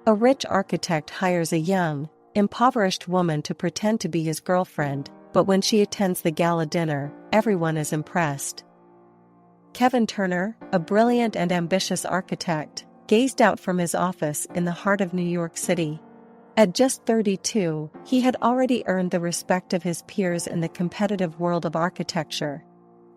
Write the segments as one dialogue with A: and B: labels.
A: A rich architect hires a young, impoverished woman to pretend to be his girlfriend, but when she attends the gala dinner, everyone is impressed. Kevin Turner, a brilliant and ambitious architect, gazed out from his office in the heart of New York City. At just 32, he had already earned the respect of his peers in the competitive world of architecture.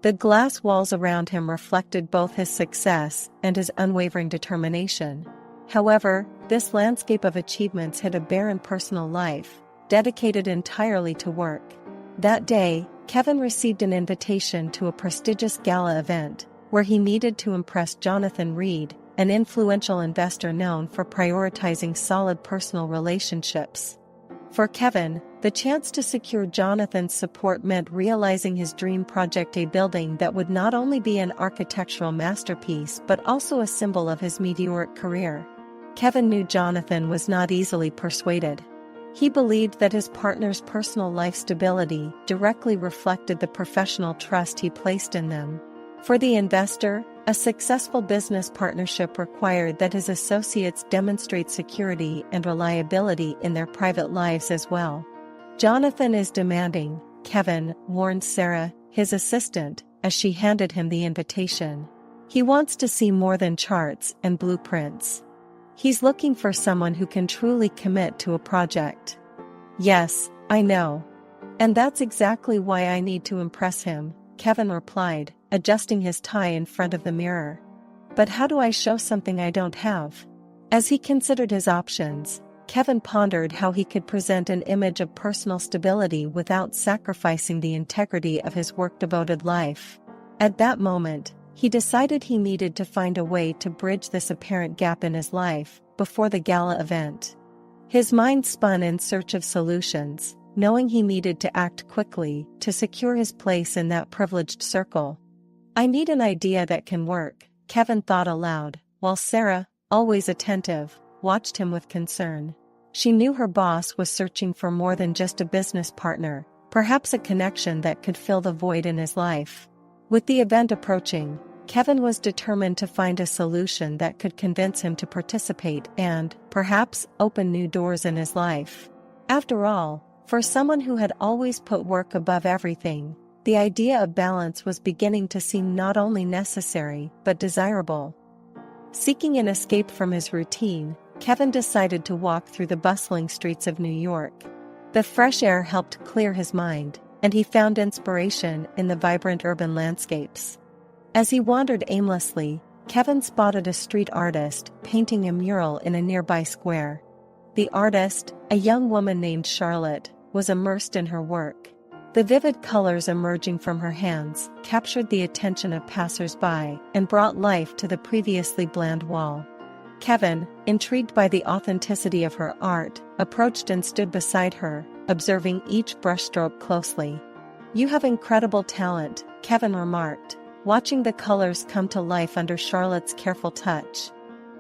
A: The glass walls around him reflected both his success and his unwavering determination. However, this landscape of achievements hid a barren personal life, dedicated entirely to work. That day, Kevin received an invitation to a prestigious gala event, where he needed to impress Jonathan Reed, an influential investor known for prioritizing solid personal relationships. For Kevin, the chance to secure Jonathan's support meant realizing his dream project, a building that would not only be an architectural masterpiece but also a symbol of his meteoric career. Kevin knew Jonathan was not easily persuaded. He believed that his partner's personal life stability directly reflected the professional trust he placed in them. For the investor, a successful business partnership required that his associates demonstrate security and reliability in their private lives as well. "Jonathan is demanding," Kevin warned Sarah, his assistant, as she handed him the invitation. "He wants to see more than charts and blueprints. He's looking for someone who can truly commit to a project." "Yes, I know. And that's exactly why I need to impress him," Kevin replied, adjusting his tie in front of the mirror. "But how do I show something I don't have?" As he considered his options, Kevin pondered how he could present an image of personal stability without sacrificing the integrity of his work-devoted life. At that moment, he decided he needed to find a way to bridge this apparent gap in his life before the gala event. His mind spun in search of solutions, knowing he needed to act quickly to secure his place in that privileged circle. "I need an idea that can work," Kevin thought aloud, while Sarah, always attentive, watched him with concern. She knew her boss was searching for more than just a business partner, perhaps a connection that could fill the void in his life. With the event approaching, Kevin was determined to find a solution that could convince him to participate and, perhaps, open new doors in his life. After all, for someone who had always put work above everything, the idea of balance was beginning to seem not only necessary but desirable. Seeking an escape from his routine, Kevin decided to walk through the bustling streets of New York. The fresh air helped clear his mind, and he found inspiration in the vibrant urban landscapes. As he wandered aimlessly, Kevin spotted a street artist painting a mural in a nearby square. The artist, a young woman named Charlotte, was immersed in her work. The vivid colors emerging from her hands captured the attention of passers-by and brought life to the previously bland wall. Kevin, intrigued by the authenticity of her art, approached and stood beside her, observing each brushstroke closely. "You have incredible talent," Kevin remarked, watching the colors come to life under Charlotte's careful touch.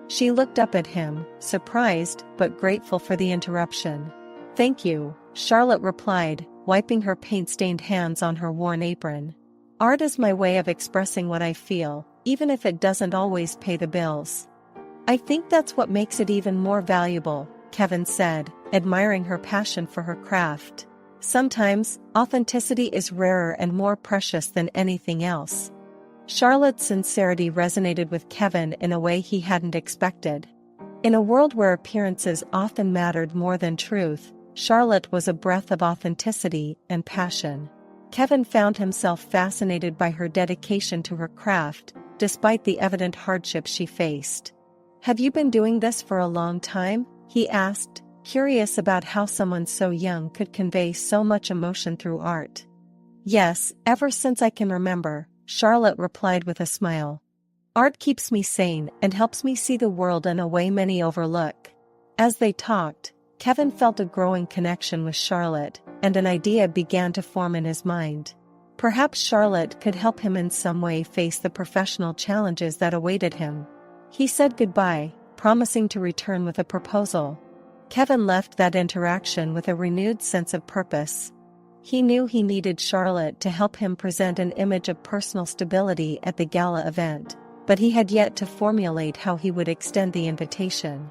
A: She looked up at him, surprised but grateful for the interruption. "Thank you," Charlotte replied, wiping her paint-stained hands on her worn apron. "Art is my way of expressing what I feel, even if it doesn't always pay the bills." "I think that's what makes it even more valuable," Kevin said, admiring her passion for her craft. "Sometimes, authenticity is rarer and more precious than anything else." Charlotte's sincerity resonated with Kevin in a way he hadn't expected. In a world where appearances often mattered more than truth, Charlotte was a breath of authenticity and passion. Kevin found himself fascinated by her dedication to her craft, despite the evident hardships she faced. "Have you been doing this for a long time?" he asked, curious about how someone so young could convey so much emotion through art. "Yes, ever since I can remember," Charlotte replied with a smile. "Art keeps me sane and helps me see the world in a way many overlook." As they talked, Kevin felt a growing connection with Charlotte, and an idea began to form in his mind. Perhaps Charlotte could help him in some way face the professional challenges that awaited him. He said goodbye, promising to return with a proposal. Kevin left that interaction with a renewed sense of purpose. He knew he needed Charlotte to help him present an image of personal stability at the gala event, but he had yet to formulate how he would extend the invitation.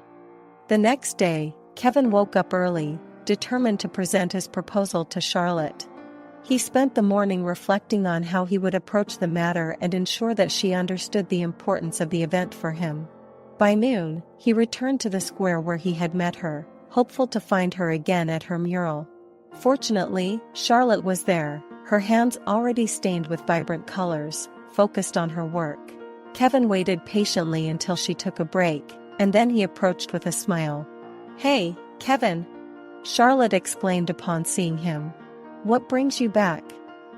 A: The next day, Kevin woke up early, determined to present his proposal to Charlotte. He spent the morning reflecting on how he would approach the matter and ensure that she understood the importance of the event for him. By noon, he returned to the square where he had met her, hopeful to find her again at her mural. Fortunately, Charlotte was there, her hands already stained with vibrant colors, focused on her work. Kevin waited patiently until she took a break, and then he approached with a smile. "Hey, Kevin!" Charlotte exclaimed upon seeing him. "What brings you back?"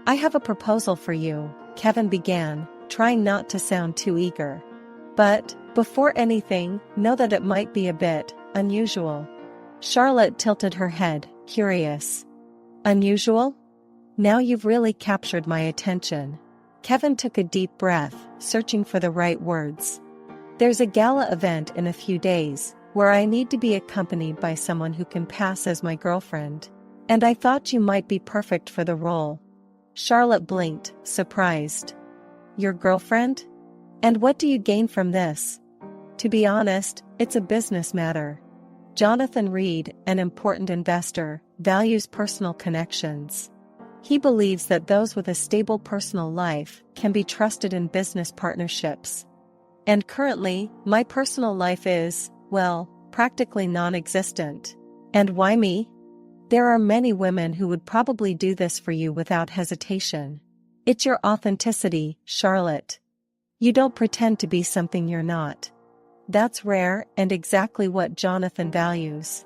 A: "I have a proposal for you," Kevin began, trying not to sound too eager. "But, before anything, know that it might be a bit unusual." Charlotte tilted her head, curious. "Unusual? Now you've really captured my attention." Kevin took a deep breath, searching for the right words. "There's a gala event in a few days, where I need to be accompanied by someone who can pass as my girlfriend. And I thought you might be perfect for the role." Charlotte blinked, surprised. "Your girlfriend? And what do you gain from this?" "To be honest, it's a business matter. Jonathan Reed, an important investor, values personal connections. He believes that those with a stable personal life can be trusted in business partnerships. And currently, my personal life is, well, practically non-existent. And why me? There are many women who would probably do this for you without hesitation. It's your authenticity, Charlotte. You don't pretend to be something you're not. That's rare and exactly what Jonathan values.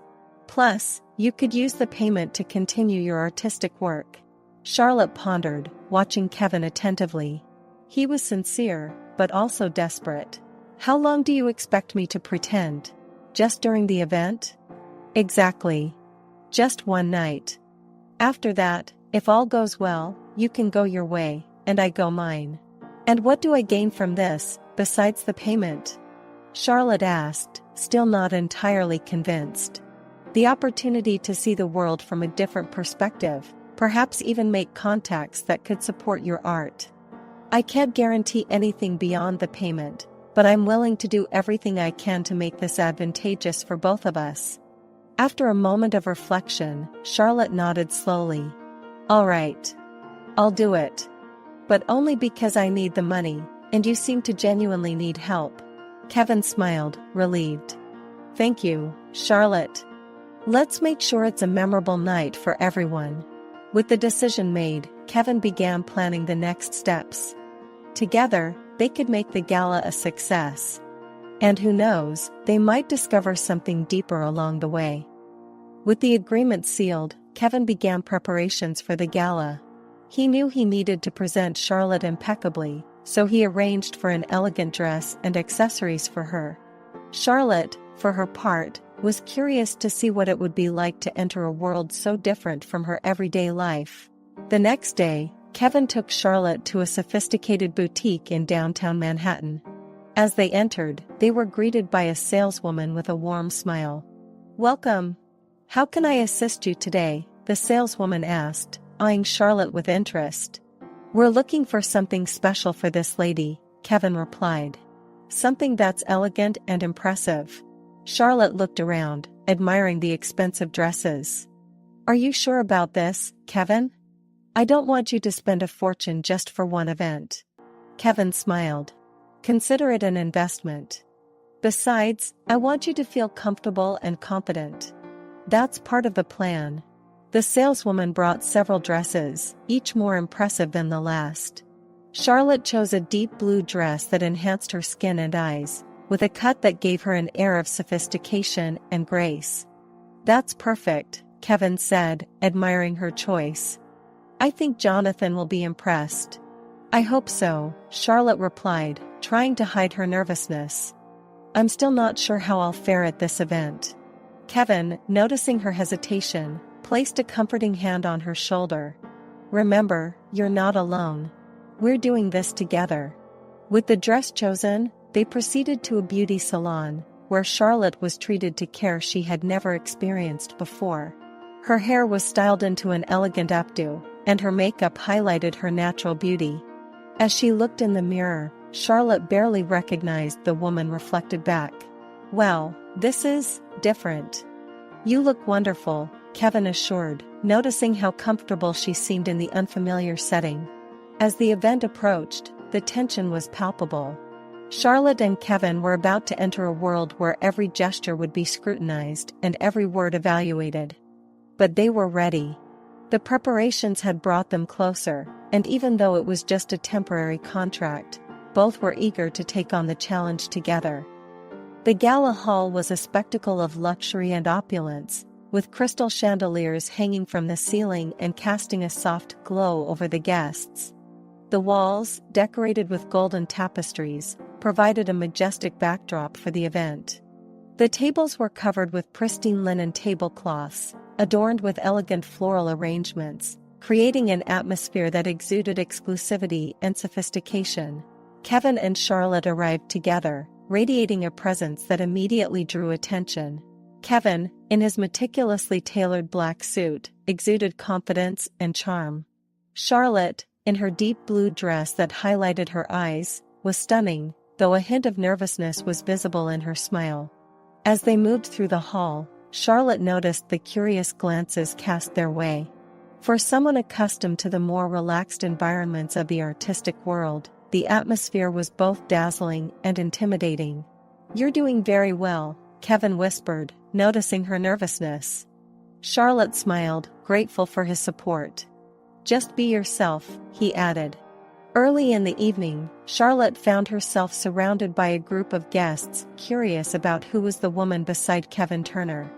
A: Plus, you could use the payment to continue your artistic work." Charlotte pondered, watching Kevin attentively. He was sincere, but also desperate. "How long do you expect me to pretend? Just during the event?" "Exactly. Just one night. After that, if all goes well, you can go your way, and I go mine." "And what do I gain from this, besides the payment?" Charlotte asked, still not entirely convinced. "The opportunity to see the world from a different perspective, perhaps even make contacts that could support your art. I can't guarantee anything beyond the payment, but I'm willing to do everything I can to make this advantageous for both of us." After a moment of reflection, Charlotte nodded slowly. "All right. I'll do it. But only because I need the money, and you seem to genuinely need help." Kevin smiled, relieved. "Thank you, Charlotte. Let's make sure it's a memorable night for everyone." With the decision made, Kevin began planning the next steps. Together, they could make the gala a success. And who knows, they might discover something deeper along the way. With the agreement sealed, Kevin began preparations for the gala. He knew he needed to present Charlotte impeccably, so he arranged for an elegant dress and accessories for her. Charlotte, for her part, was curious to see what it would be like to enter a world so different from her everyday life. The next day, Kevin took Charlotte to a sophisticated boutique in downtown Manhattan. As they entered, they were greeted by a saleswoman with a warm smile. "Welcome. How can I assist you today?" the saleswoman asked, eyeing Charlotte with interest. "We're looking for something special for this lady," Kevin replied. "Something that's elegant and impressive." Charlotte looked around, admiring the expensive dresses. "Are you sure about this, Kevin? I don't want you to spend a fortune just for one event." Kevin smiled. "Consider it an investment. Besides, I want you to feel comfortable and confident. That's part of the plan." The saleswoman brought several dresses, each more impressive than the last. Charlotte chose a deep blue dress that enhanced her skin and eyes, with a cut that gave her an air of sophistication and grace. "That's perfect," Kevin said, admiring her choice. "I think Jonathan will be impressed." "I hope so," Charlotte replied, trying to hide her nervousness. "I'm still not sure how I'll fare at this event." Kevin, noticing her hesitation, placed a comforting hand on her shoulder. "Remember, you're not alone. We're doing this together." With the dress chosen, they proceeded to a beauty salon, where Charlotte was treated to care she had never experienced before. Her hair was styled into an elegant updo, and her makeup highlighted her natural beauty. As she looked in the mirror, Charlotte barely recognized the woman reflected back. "Well, this is different." "You look wonderful," Kevin assured, noticing how comfortable she seemed in the unfamiliar setting. As the event approached, the tension was palpable. Charlotte and Kevin were about to enter a world where every gesture would be scrutinized and every word evaluated. But they were ready. The preparations had brought them closer, and even though it was just a temporary contract, both were eager to take on the challenge together. The gala hall was a spectacle of luxury and opulence, with crystal chandeliers hanging from the ceiling and casting a soft glow over the guests. The walls, decorated with golden tapestries, provided a majestic backdrop for the event. The tables were covered with pristine linen tablecloths, adorned with elegant floral arrangements, creating an atmosphere that exuded exclusivity and sophistication. Kevin and Charlotte arrived together, radiating a presence that immediately drew attention. Kevin, in his meticulously tailored black suit, exuded confidence and charm. Charlotte, in her deep blue dress that highlighted her eyes, was stunning, though a hint of nervousness was visible in her smile. As they moved through the hall, Charlotte noticed the curious glances cast their way. For someone accustomed to the more relaxed environments of the artistic world, the atmosphere was both dazzling and intimidating. "You're doing very well," Kevin whispered, noticing her nervousness. Charlotte smiled, grateful for his support. "Just be yourself," he added. Early in the evening, Charlotte found herself surrounded by a group of guests curious about who was the woman beside Kevin Turner.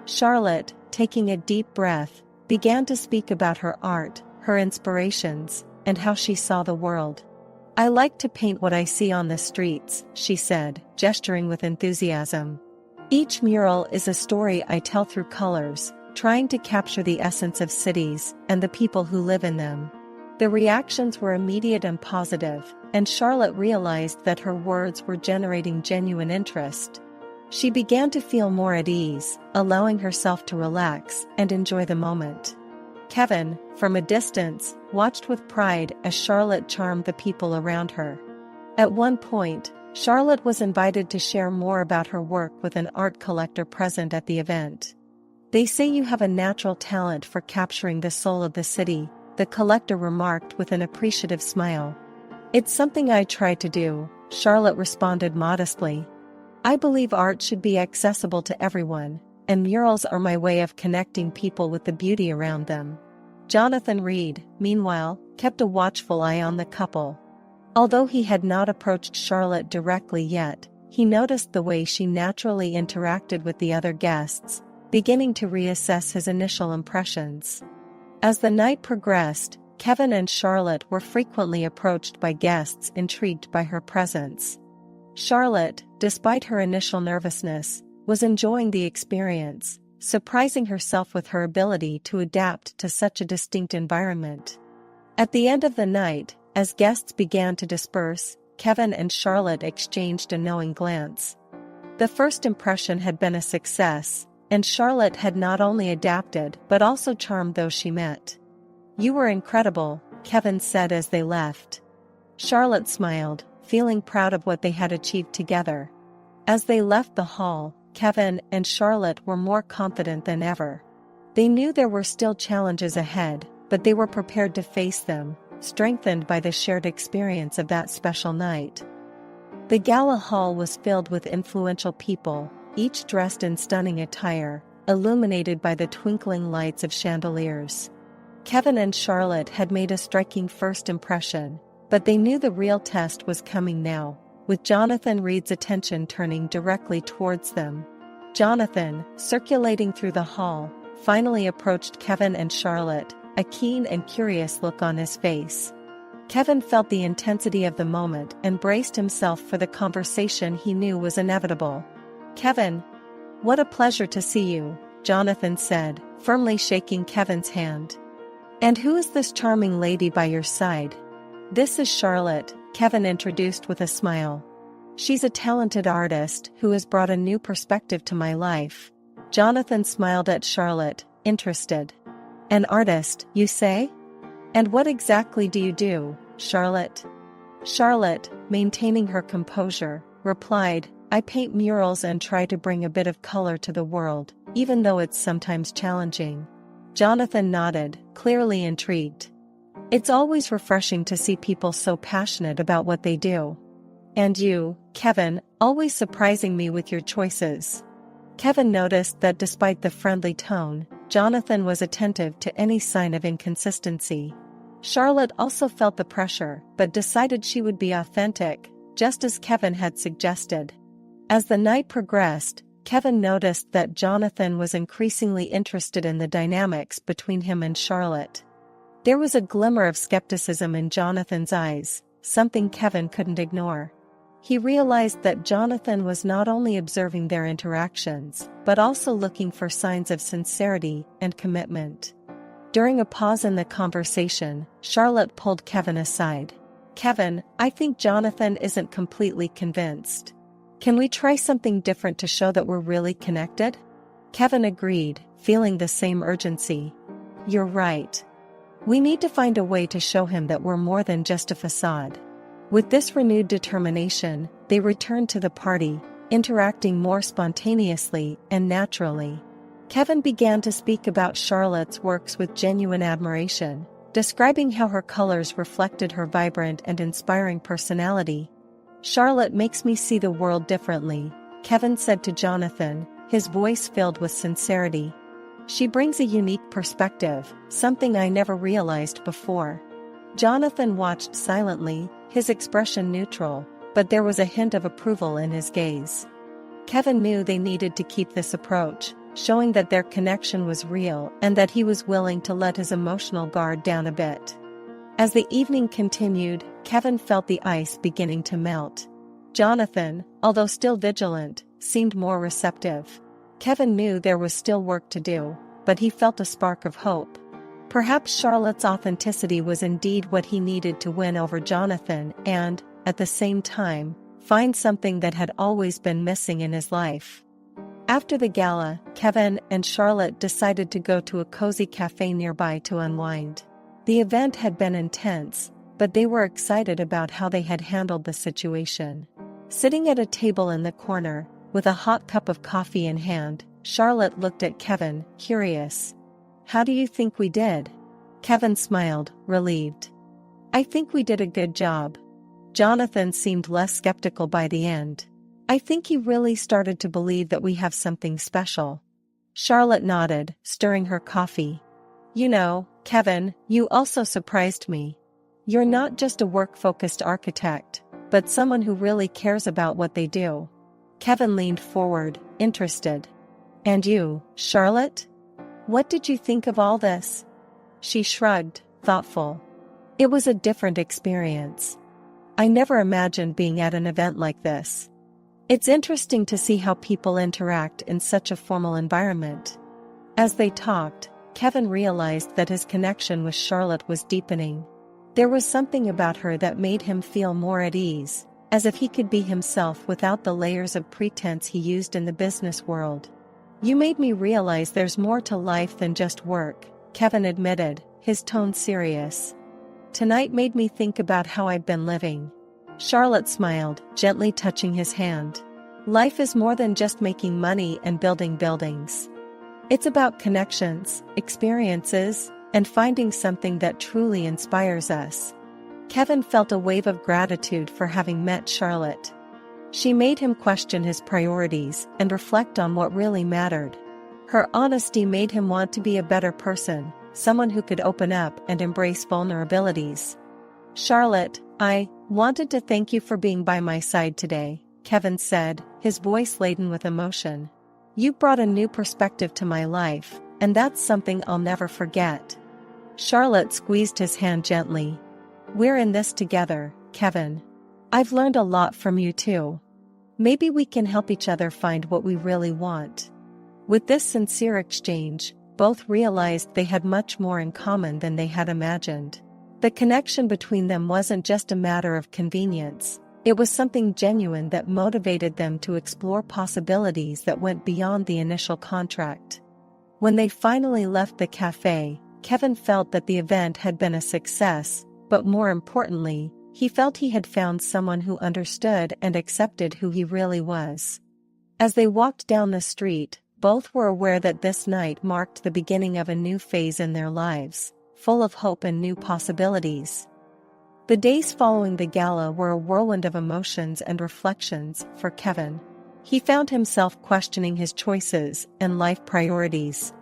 A: Charlotte, taking a deep breath, began to speak about her art, her inspirations, and how she saw the world. "I like to paint what I see on the streets," she said, gesturing with enthusiasm. "Each mural is a story I tell through colors, trying to capture the essence of cities and the people who live in them." The reactions were immediate and positive, and Charlotte realized that her words were generating genuine interest. She began to feel more at ease, allowing herself to relax and enjoy the moment. Kevin, from a distance, watched with pride as Charlotte charmed the people around her. At one point, Charlotte was invited to share more about her work with an art collector present at the event. "They say you have a natural talent for capturing the soul of the city," the collector remarked with an appreciative smile. "It's something I try to do," Charlotte responded modestly. "I believe art should be accessible to everyone, and murals are my way of connecting people with the beauty around them." Jonathan Reed, meanwhile, kept a watchful eye on the couple. Although he had not approached Charlotte directly yet, he noticed the way she naturally interacted with the other guests, beginning to reassess his initial impressions. As the night progressed, Kevin and Charlotte were frequently approached by guests intrigued by her presence. Charlotte, despite her initial nervousness, was enjoying the experience, surprising herself with her ability to adapt to such a distinct environment. At the end of the night, as guests began to disperse, Kevin and Charlotte exchanged a knowing glance. The first impression had been a success, and Charlotte had not only adapted but also charmed those she met. "You were incredible," Kevin said as they left. Charlotte smiled, feeling proud of what they had achieved together. As they left the hall, Kevin and Charlotte were more confident than ever. They knew there were still challenges ahead, but they were prepared to face them, strengthened by the shared experience of that special night. The gala hall was filled with influential people, each dressed in stunning attire, illuminated by the twinkling lights of chandeliers. Kevin and Charlotte had made a striking first impression, but they knew the real test was coming now, with Jonathan Reed's attention turning directly towards them. Jonathan, circulating through the hall, finally approached Kevin and Charlotte, a keen and curious look on his face. Kevin felt the intensity of the moment and braced himself for the conversation he knew was inevitable. "Kevin, what a pleasure to see you," Jonathan said, firmly shaking Kevin's hand. "And who is this charming lady by your side?" "This is Charlotte," Kevin introduced with a smile. "She's a talented artist who has brought a new perspective to my life." Jonathan smiled at Charlotte, interested. "An artist, you say? And what exactly do you do, Charlotte?" Charlotte, maintaining her composure, replied, I paint murals and try to bring a bit of color to the world, even though it's sometimes challenging. Jonathan nodded, clearly intrigued. It's always refreshing to see people so passionate about what they do. And you, Kevin, always surprising me with your choices. Kevin noticed that despite the friendly tone, Jonathan was attentive to any sign of inconsistency. Charlotte also felt the pressure, but decided she would be authentic, just as Kevin had suggested. As the night progressed, Kevin noticed that Jonathan was increasingly interested in the dynamics between him and Charlotte. There was a glimmer of skepticism in Jonathan's eyes, something Kevin couldn't ignore. He realized that Jonathan was not only observing their interactions, but also looking for signs of sincerity and commitment. During a pause in the conversation, Charlotte pulled Kevin aside. "Kevin, I think Jonathan isn't completely convinced. Can we try something different to show that we're really connected?" Kevin agreed, feeling the same urgency. "You're right. We need to find a way to show him that we're more than just a facade." With this renewed determination, they returned to the party, interacting more spontaneously and naturally. Kevin began to speak about Charlotte's works with genuine admiration, describing how her colors reflected her vibrant and inspiring personality. "Charlotte makes me see the world differently," Kevin said to Jonathan, his voice filled with sincerity. "She brings a unique perspective, something I never realized before." Jonathan watched silently, his expression neutral, but there was a hint of approval in his gaze. Kevin knew they needed to keep this approach, showing that their connection was real and that he was willing to let his emotional guard down a bit. As the evening continued, Kevin felt the ice beginning to melt. Jonathan, although still vigilant, seemed more receptive. Kevin knew there was still work to do, but he felt a spark of hope. Perhaps Charlotte's authenticity was indeed what he needed to win over Jonathan and, at the same time, find something that had always been missing in his life. After the gala, Kevin and Charlotte decided to go to a cozy cafe nearby to unwind. The event had been intense, but they were excited about how they had handled the situation. Sitting at a table in the corner, with a hot cup of coffee in hand, Charlotte looked at Kevin, curious. "How do you think we did?" Kevin smiled, relieved. "I think we did a good job." Jonathan seemed less skeptical by the end. "I think he really started to believe that we have something special." Charlotte nodded, stirring her coffee. "You know, Kevin, you also surprised me. You're not just a work-focused architect, but someone who really cares about what they do." Kevin leaned forward, interested. "And you, Charlotte? What did you think of all this?" She shrugged, thoughtful. "It was a different experience. I never imagined being at an event like this. It's interesting to see how people interact in such a formal environment." As they talked, Kevin realized that his connection with Charlotte was deepening. There was something about her that made him feel more at ease, as if he could be himself without the layers of pretense he used in the business world. "You made me realize there's more to life than just work," Kevin admitted, his tone serious. "Tonight made me think about how I've been living." Charlotte smiled, gently touching his hand. "Life is more than just making money and building buildings. It's about connections, experiences, and finding something that truly inspires us." Kevin felt a wave of gratitude for having met Charlotte. She made him question his priorities and reflect on what really mattered. Her honesty made him want to be a better person, someone who could open up and embrace vulnerabilities. "Charlotte, I wanted to thank you for being by my side today," Kevin said, his voice laden with emotion. "You brought a new perspective to my life, and that's something I'll never forget." Charlotte squeezed his hand gently. "We're in this together, Kevin. I've learned a lot from you too. Maybe we can help each other find what we really want." With this sincere exchange, both realized they had much more in common than they had imagined. The connection between them wasn't just a matter of convenience, it was something genuine that motivated them to explore possibilities that went beyond the initial contract. When they finally left the cafe, Kevin felt that the event had been a success, but more importantly, he felt he had found someone who understood and accepted who he really was. As they walked down the street, both were aware that this night marked the beginning of a new phase in their lives, full of hope and new possibilities. The days following the gala were a whirlwind of emotions and reflections for Kevin. He found himself questioning his choices and life priorities.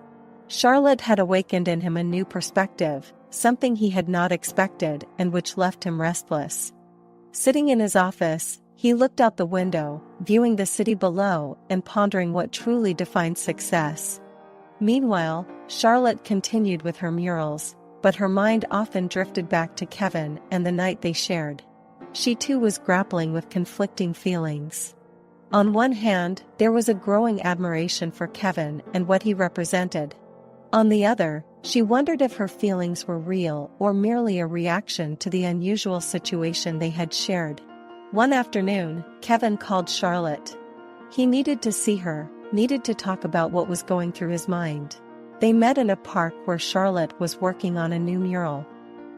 A: Charlotte had awakened in him a new perspective, something he had not expected and which left him restless. Sitting in his office, he looked out the window, viewing the city below and pondering what truly defined success. Meanwhile, Charlotte continued with her murals, but her mind often drifted back to Kevin and the night they shared. She too was grappling with conflicting feelings. On one hand, there was a growing admiration for Kevin and what he represented. On the other, she wondered if her feelings were real or merely a reaction to the unusual situation they had shared. One afternoon, Kevin called Charlotte. He needed to see her, needed to talk about what was going through his mind. They met in a park where Charlotte was working on a new mural.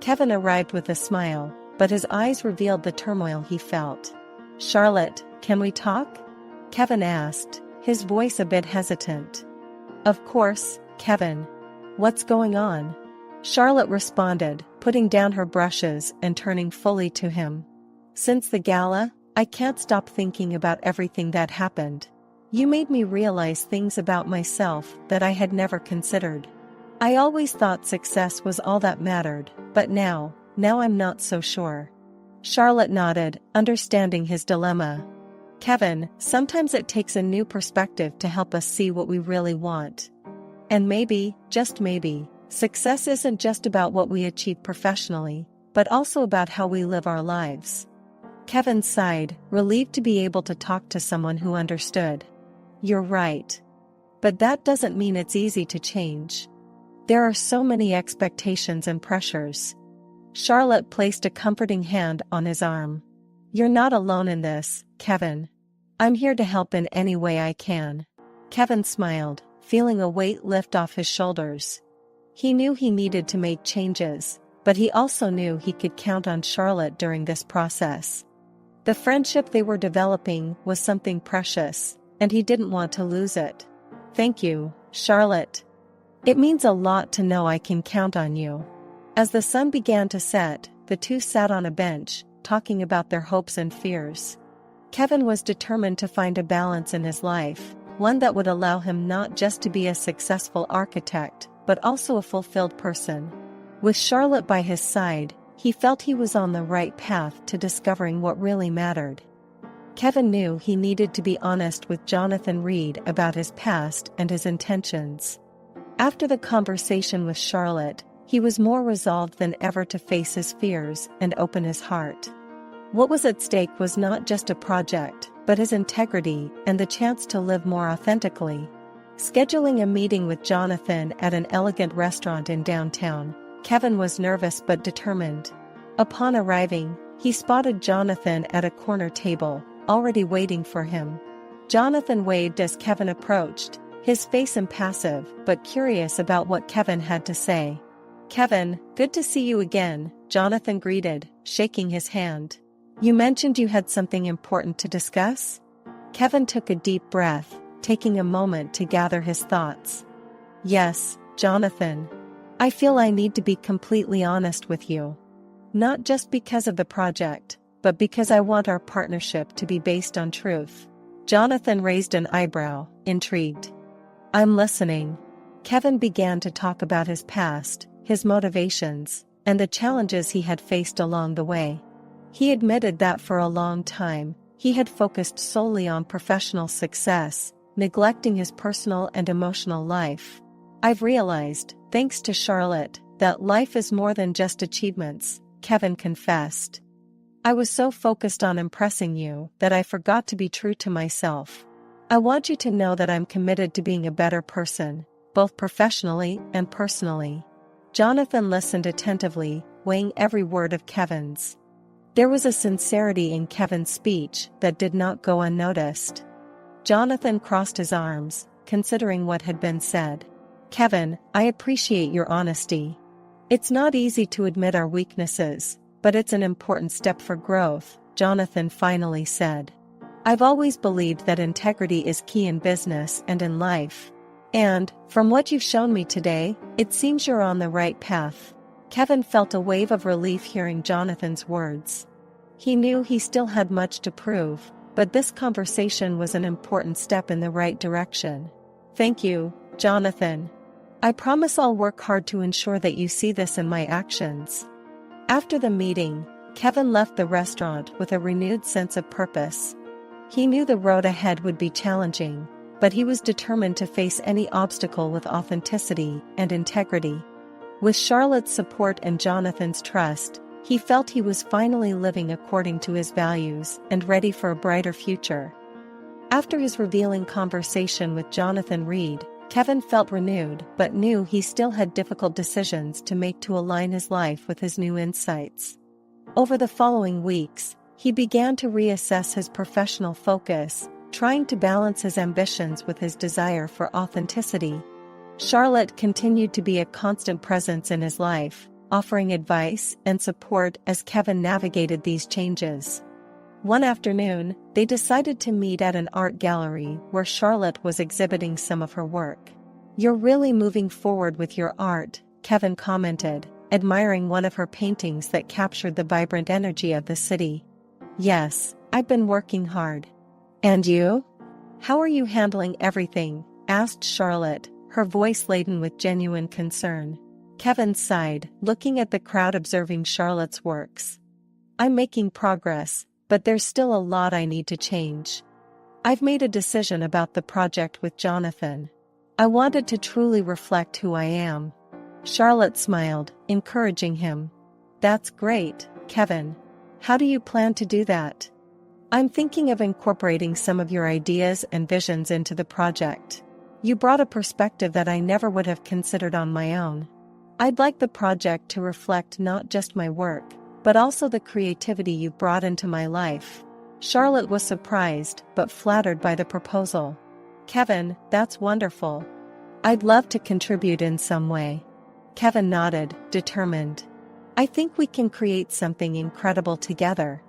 A: Kevin arrived with a smile, but his eyes revealed the turmoil he felt. "Charlotte, can we talk?" Kevin asked, his voice a bit hesitant. "Of course, Kevin. What's going on?" Charlotte responded, putting down her brushes and turning fully to him. "Since the gala, I can't stop thinking about everything that happened. You made me realize things about myself that I had never considered. I always thought success was all that mattered, but now I'm not so sure." Charlotte nodded, understanding his dilemma. "Kevin, sometimes it takes a new perspective to help us see what we really want. And maybe, just maybe, success isn't just about what we achieve professionally, but also about how we live our lives." Kevin sighed, relieved to be able to talk to someone who understood. "You're right. But that doesn't mean it's easy to change. There are so many expectations and pressures." Charlotte placed a comforting hand on his arm. "You're not alone in this, Kevin. I'm here to help in any way I can." Kevin smiled, feeling a weight lift off his shoulders. He knew he needed to make changes, but he also knew he could count on Charlotte during this process. The friendship they were developing was something precious, and he didn't want to lose it. "Thank you, Charlotte. It means a lot to know I can count on you." As the sun began to set, the two sat on a bench, talking about their hopes and fears. Kevin was determined to find a balance in his life, one that would allow him not just to be a successful architect, but also a fulfilled person. With Charlotte by his side, he felt he was on the right path to discovering what really mattered. Kevin knew he needed to be honest with Jonathan Reed about his past and his intentions. After the conversation with Charlotte, he was more resolved than ever to face his fears and open his heart. What was at stake was not just a project, but his integrity and the chance to live more authentically. Scheduling a meeting with Jonathan at an elegant restaurant in downtown, Kevin was nervous but determined. Upon arriving, he spotted Jonathan at a corner table, already waiting for him. Jonathan waved as Kevin approached, his face impassive but curious about what Kevin had to say. "Kevin, good to see you again," Jonathan greeted, shaking his hand. "You mentioned you had something important to discuss?" Kevin took a deep breath, taking a moment to gather his thoughts. "Yes, Jonathan. I feel I need to be completely honest with you. Not just because of the project, but because I want our partnership to be based on truth." Jonathan raised an eyebrow, intrigued. "I'm listening." Kevin began to talk about his past, his motivations, and the challenges he had faced along the way. He admitted that for a long time, he had focused solely on professional success, neglecting his personal and emotional life. "I've realized, thanks to Charlotte, that life is more than just achievements," Kevin confessed. "I was so focused on impressing you that I forgot to be true to myself. I want you to know that I'm committed to being a better person, both professionally and personally." Jonathan listened attentively, weighing every word of Kevin's. There was a sincerity in Kevin's speech that did not go unnoticed. Jonathan crossed his arms, considering what had been said. "Kevin, I appreciate your honesty. It's not easy to admit our weaknesses, but it's an important step for growth," Jonathan finally said. "I've always believed that integrity is key in business and in life. And, from what you've shown me today, it seems you're on the right path." Kevin felt a wave of relief hearing Jonathan's words. He knew he still had much to prove, but this conversation was an important step in the right direction. "Thank you, Jonathan. I promise I'll work hard to ensure that you see this in my actions." After the meeting, Kevin left the restaurant with a renewed sense of purpose. He knew the road ahead would be challenging, but he was determined to face any obstacle with authenticity and integrity. With Charlotte's support and Jonathan's trust, he felt he was finally living according to his values and ready for a brighter future. After his revealing conversation with Jonathan Reed, Kevin felt renewed but knew he still had difficult decisions to make to align his life with his new insights. Over the following weeks, he began to reassess his professional focus, trying to balance his ambitions with his desire for authenticity. Charlotte continued to be a constant presence in his life, offering advice and support as Kevin navigated these changes. One afternoon, they decided to meet at an art gallery where Charlotte was exhibiting some of her work. "You're really moving forward with your art," Kevin commented, admiring one of her paintings that captured the vibrant energy of the city. "Yes, I've been working hard." "And you? How are you handling everything?" asked Charlotte, her voice laden with genuine concern. Kevin sighed, looking at the crowd observing Charlotte's works. "I'm making progress, but there's still a lot I need to change. I've made a decision about the project with Jonathan. I wanted to truly reflect who I am." Charlotte smiled, encouraging him. "That's great, Kevin. How do you plan to do that?" "I'm thinking of incorporating some of your ideas and visions into the project. You brought a perspective that I never would have considered on my own. I'd like the project to reflect not just my work, but also the creativity you've brought into my life." Charlotte was surprised but flattered by the proposal. "Kevin, that's wonderful. I'd love to contribute in some way." Kevin nodded, determined. "I think we can create something incredible together.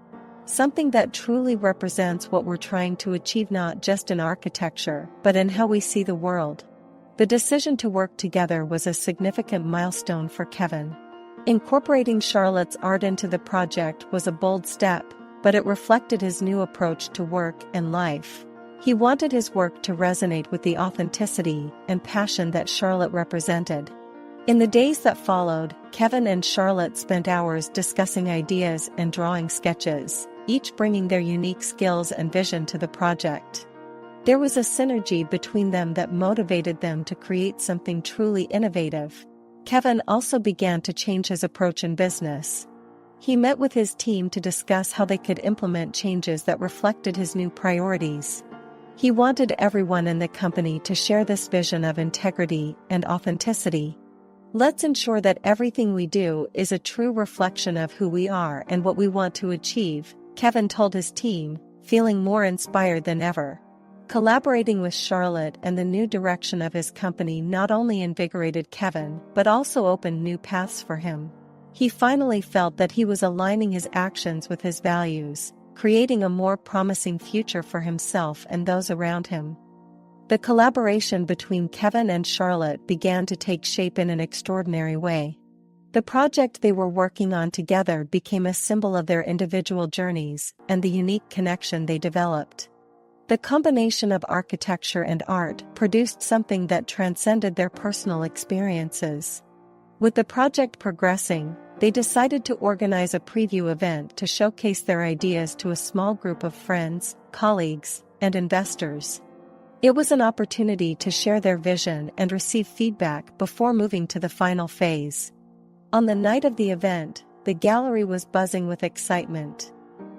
A: Something that truly represents what we're trying to achieve not just in architecture, but in how we see the world." The decision to work together was a significant milestone for Kevin. Incorporating Charlotte's art into the project was a bold step, but it reflected his new approach to work and life. He wanted his work to resonate with the authenticity and passion that Charlotte represented. In the days that followed, Kevin and Charlotte spent hours discussing ideas and drawing sketches, each bringing their unique skills and vision to the project. There was a synergy between them that motivated them to create something truly innovative. Kevin also began to change his approach in business. He met with his team to discuss how they could implement changes that reflected his new priorities. He wanted everyone in the company to share this vision of integrity and authenticity. "Let's ensure that everything we do is a true reflection of who we are and what we want to achieve," Kevin told his team, feeling more inspired than ever. Collaborating with Charlotte and the new direction of his company not only invigorated Kevin but also opened new paths for him. He finally felt that he was aligning his actions with his values, creating a more promising future for himself and those around him. The collaboration between Kevin and Charlotte began to take shape in an extraordinary way. The project they were working on together became a symbol of their individual journeys and the unique connection they developed. The combination of architecture and art produced something that transcended their personal experiences. With the project progressing, they decided to organize a preview event to showcase their ideas to a small group of friends, colleagues, and investors. It was an opportunity to share their vision and receive feedback before moving to the final phase. On the night of the event, the gallery was buzzing with excitement.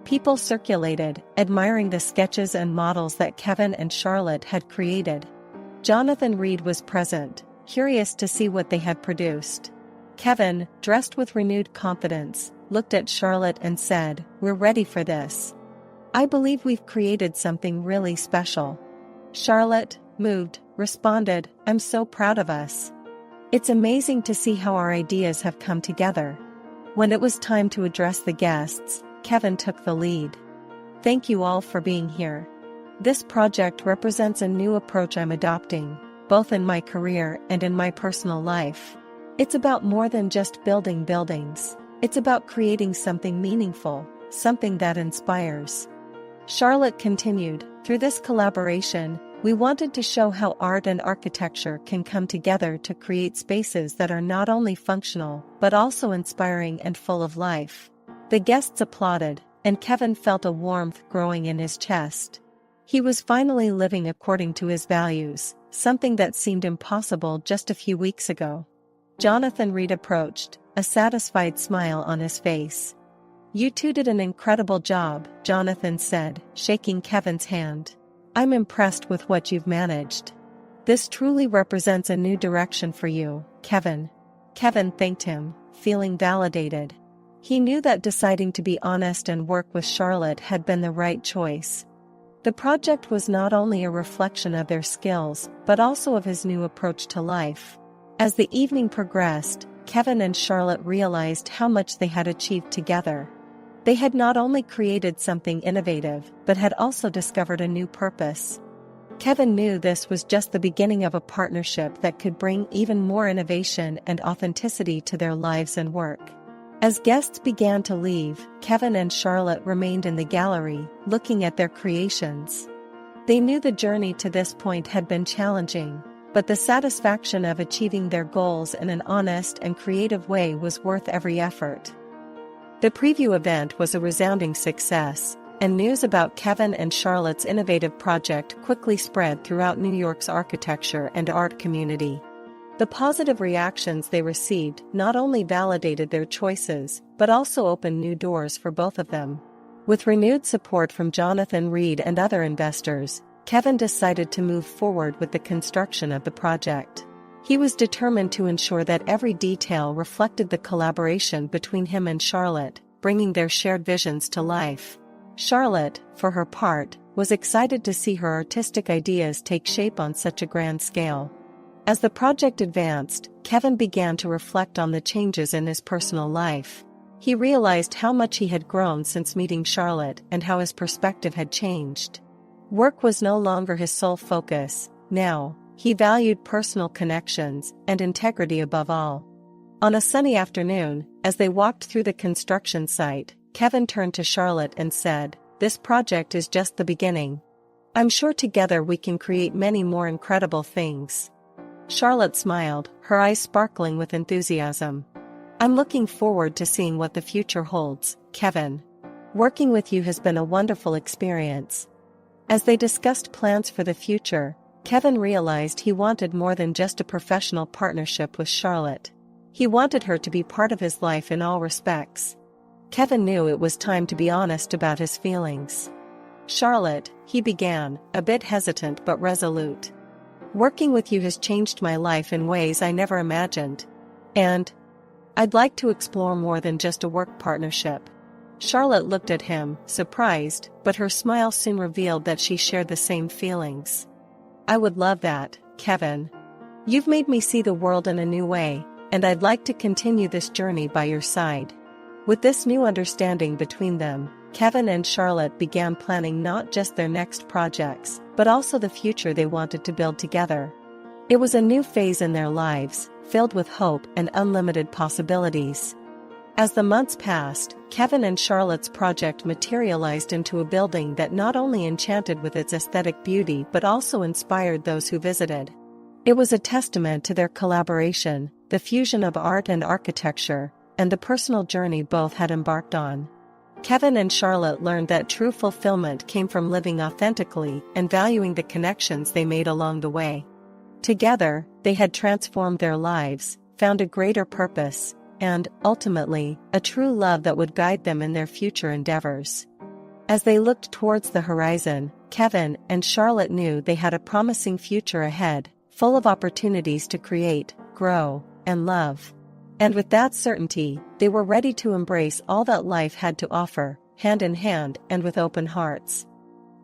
A: People circulated, admiring the sketches and models that Kevin and Charlotte had created. Jonathan Reed was present, curious to see what they had produced. Kevin, dressed with renewed confidence, looked at Charlotte and said, "We're ready for this. I believe we've created something really special." Charlotte, moved, responded, "I'm so proud of us. It's amazing to see how our ideas have come together. When it was time to address the guests, Kevin took the lead. Thank you all for being here. This project represents a new approach I'm adopting, both in my career and in my personal life. It's about more than just building buildings. It's about creating something meaningful, something that inspires. Charlotte continued, through this collaboration, we wanted to show how art and architecture can come together to create spaces that are not only functional, but also inspiring and full of life. The guests applauded, and Kevin felt a warmth growing in his chest. He was finally living according to his values, something that seemed impossible just a few weeks ago. Jonathan Reed approached, a satisfied smile on his face. You two did an incredible job, Jonathan said, shaking Kevin's hand. I'm impressed with what you've managed. This truly represents a new direction for you, Kevin. Kevin thanked him, feeling validated. He knew that deciding to be honest and work with Charlotte had been the right choice. The project was not only a reflection of their skills, but also of his new approach to life. As the evening progressed, Kevin and Charlotte realized how much they had achieved together. They had not only created something innovative, but had also discovered a new purpose. Kevin knew this was just the beginning of a partnership that could bring even more innovation and authenticity to their lives and work. As guests began to leave, Kevin and Charlotte remained in the gallery, looking at their creations. They knew the journey to this point had been challenging, but the satisfaction of achieving their goals in an honest and creative way was worth every effort. The preview event was a resounding success, and news about Kevin and Charlotte's innovative project quickly spread throughout New York's architecture and art community. The positive reactions they received not only validated their choices, but also opened new doors for both of them. With renewed support from Jonathan Reed and other investors, Kevin decided to move forward with the construction of the project. He was determined to ensure that every detail reflected the collaboration between him and Charlotte, bringing their shared visions to life. Charlotte, for her part, was excited to see her artistic ideas take shape on such a grand scale. As the project advanced, Kevin began to reflect on the changes in his personal life. He realized how much he had grown since meeting Charlotte and how his perspective had changed. Work was no longer his sole focus. Now, he valued personal connections and integrity above all. On a sunny afternoon, as they walked through the construction site, Kevin turned to Charlotte and said, "This project is just the beginning. I'm sure together we can create many more incredible things." Charlotte smiled, her eyes sparkling with enthusiasm. "I'm looking forward to seeing what the future holds, Kevin. Working with you has been a wonderful experience." As they discussed plans for the future, Kevin realized he wanted more than just a professional partnership with Charlotte. He wanted her to be part of his life in all respects. Kevin knew it was time to be honest about his feelings. "Charlotte," he began, a bit hesitant but resolute. "Working with you has changed my life in ways I never imagined. And I'd like to explore more than just a work partnership." Charlotte looked at him, surprised, but her smile soon revealed that she shared the same feelings. "I would love that, Kevin. You've made me see the world in a new way, and I'd like to continue this journey by your side." With this new understanding between them, Kevin and Charlotte began planning not just their next projects, but also the future they wanted to build together. It was a new phase in their lives, filled with hope and unlimited possibilities. As the months passed, Kevin and Charlotte's project materialized into a building that not only enchanted with its aesthetic beauty but also inspired those who visited. It was a testament to their collaboration, the fusion of art and architecture, and the personal journey both had embarked on. Kevin and Charlotte learned that true fulfillment came from living authentically and valuing the connections they made along the way. Together, they had transformed their lives, found a greater purpose, and, ultimately, a true love that would guide them in their future endeavors. As they looked towards the horizon, Kevin and Charlotte knew they had a promising future ahead, full of opportunities to create, grow, and love. And with that certainty, they were ready to embrace all that life had to offer, hand in hand and with open hearts.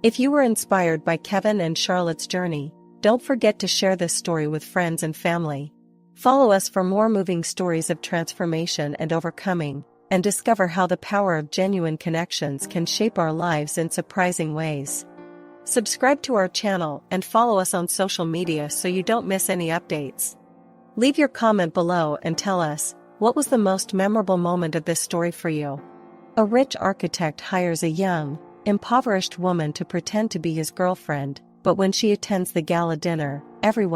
A: If you were inspired by Kevin and Charlotte's journey, don't forget to share this story with friends and family. Follow us for more moving stories of transformation and overcoming, and discover how the power of genuine connections can shape our lives in surprising ways. Subscribe to our channel and follow us on social media so you don't miss any updates. Leave your comment below and tell us, what was the most memorable moment of this story for you? A rich architect hires a young, impoverished woman to pretend to be his girlfriend, but when she attends the gala dinner, everyone